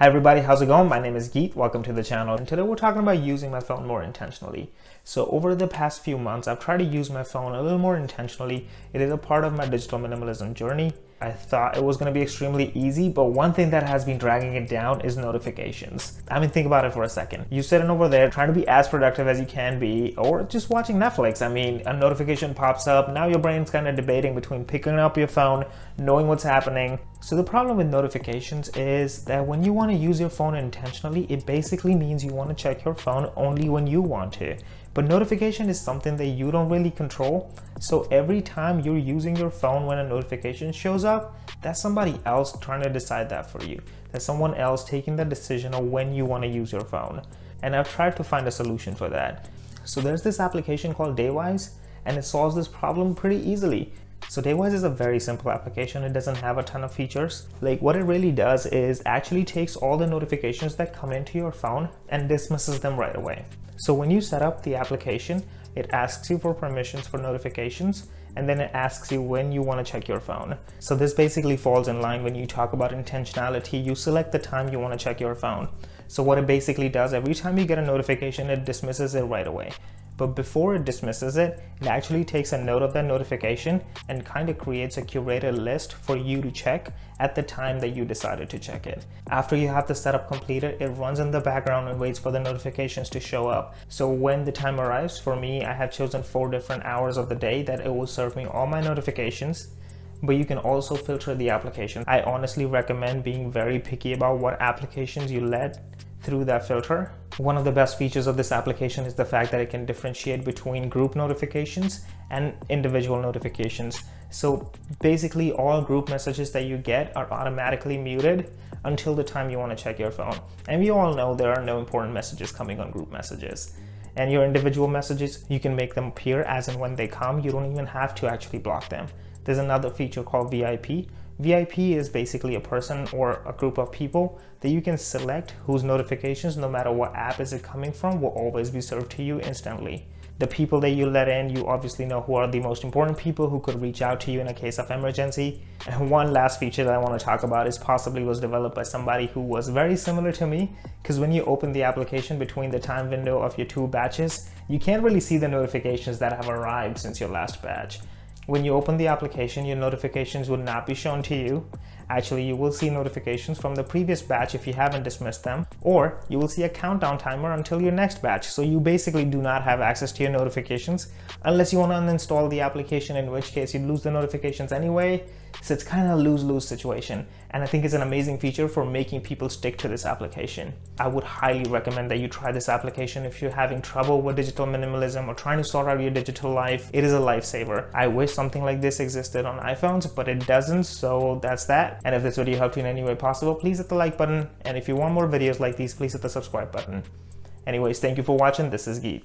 Hi everybody, how's it going? My name is Geet. Welcome to the channel, and today we're talking about using my phone more intentionally. So over the past few months, I've tried to use my phone a little more intentionally. It is a part of my digital minimalism journey. I thought it was going to be extremely easy, but one thing that has been dragging it down is notifications. I mean, think about it for a second. You're sitting over there trying to be as productive as you can be, or just watching Netflix. I mean, a notification pops up. Now your brain's kind of debating between picking up your phone, knowing what's happening. So the problem with notifications is that when you want to use your phone intentionally, it basically means you want to check your phone only when you want to. But notification is something that you don't really control. So every time you're using your phone when a notification shows up, that's somebody else trying to decide that for you. That's someone else taking the decision of when you want to use your phone. And I've tried to find a solution for that. So there's this application called Daywise, and it solves this problem pretty easily. So Daywise is a very simple application. It doesn't have a ton of features. Like, what it really does is actually takes all the notifications that come into your phone and dismisses them right away. So when you set up the application, it asks you for permissions for notifications, and then it asks you when you want to check your phone. So this basically falls in line when you talk about intentionality. You select the time you want to check your phone. So what it basically does, every time you get a notification, it dismisses it right away. But before it dismisses it, it actually takes a note of that notification and kind of creates a curated list for you to check at the time that you decided to check it. After you have the setup completed, it runs in the background and waits for the notifications to show up. So when the time arrives, for me, I have chosen 4 different hours of the day that it will serve me all my notifications. But you can also filter the application. I honestly recommend being very picky about what applications you let through that filter. One of the best features of this application is the fact that it can differentiate between group notifications and individual notifications. So basically all group messages that you get are automatically muted until the time you want to check your phone. And we all know there are no important messages coming on group messages. And your individual messages, you can make them appear as and when they come. You don't even have to actually block them. There's another feature called VIP. VIP is basically a person or a group of people that you can select whose notifications, no matter what app is it coming from, will always be served to you instantly. The people that you let in, you obviously know who are the most important people who could reach out to you in a case of emergency. And one last feature that I want to talk about is possibly was developed by somebody who was very similar to me, because when you open the application between the time window of your 2 batches, you can't really see the notifications that have arrived since your last batch. When you open the application, your notifications will not be shown to you. Actually, you will see notifications from the previous batch if you haven't dismissed them, or you will see a countdown timer until your next batch. So you basically do not have access to your notifications unless you want to uninstall the application, in which case you'd lose the notifications anyway. So it's kind of a lose-lose situation. And I think it's an amazing feature for making people stick to this application. I would highly recommend that you try this application if you're having trouble with digital minimalism or trying to sort out your digital life. It is a lifesaver. I wish something like this existed on iPhones, but it doesn't, so that's that. And if this video helped you in any way possible, please hit the like button. And if you want more videos like these, please hit the subscribe button. Anyways, thank you for watching. This is Geet.